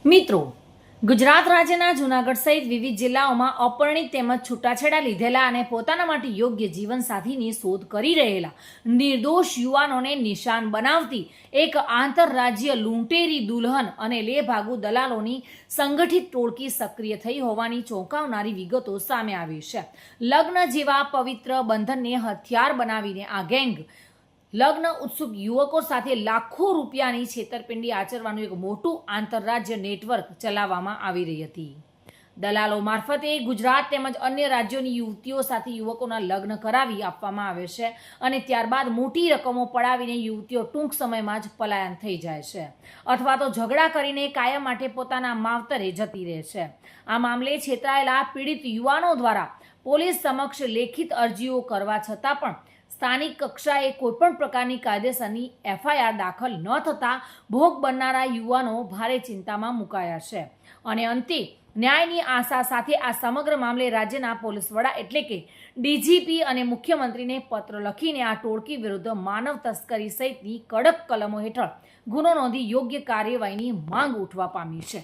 મિત્રો, ગુજરાત રાજ્યના જૂનાગઢ સહિત વિવિધ જિલ્લાઓમાં અપરિણીત તેમજ છૂટાછેડા લીધેલા અને પોતાના માટે યોગ્ય જીવનસાથીની શોધ કરી રહેલા નિર્દોષ યુવાનોને નિશાન બનાવતી એક આંતરરાજ્ય લૂંટેરી દુલ્હન અને લેભાગુ દલાલોની સંગઠિત ટોળકી સક્રિય થઈ હોવાની ચોંકાવનારી વિગતો સામે આવી છે. લગ્ન જેવા પવિત્ર બંધનને હથિયાર બનાવીને આ ગેંગ લગ્ન ઉત્સુક યુવકો સાથે લાખો રૂપિયાની છેતરપિંડી આચરવાનું એક મોટું આંતરરાજ્ય નેટવર્ક ચલાવવામાં આવી રહી હતી. દલાલો મારફતે ગુજરાત તેમજ અન્ય રાજ્યોની યુવતીઓ સાથે યુવકોના લગ્ન કરાવી આપવામાં આવે છે અને ત્યારબાદ મોટી રકમો પડાવીને યુવતીઓ ટૂંક સમયમાં જ પલાયન થઈ જાય છે અથવા તો ઝઘડા કરીને કાયમ માટે પોતાના માવતરે જતી રહે છે. આ મામલે છેતરાયેલા પીડિત યુવાનો દ્વારા પોલીસ સમક્ષ લેખિત અરજીઓ કરવા છતાં પણ સ્થાનિક કક્ષાએ કોઈપણ પ્રકારની કાયદેસરની એફઆઈઆર દાખલ ન થતાં ભોગ બનનારા યુવાનો ભારે ચિંતામાં મુકાયા છે અને અંતે ન્યાયની આશા સાથે આ સમગ્ર મામલે રાજ્યના પોલીસ વડા એટલે કે ડીજીપી અને મુખ્યમંત્રીને પત્ર લખીને આ ટોળકી વિરુદ્ધ માનવ તસ્કરી સહિતની કડક કલમો હેઠળ ગુનો નોંધી યોગ્ય કાર્યવાહીની માંગ ઉઠવા પામી છે.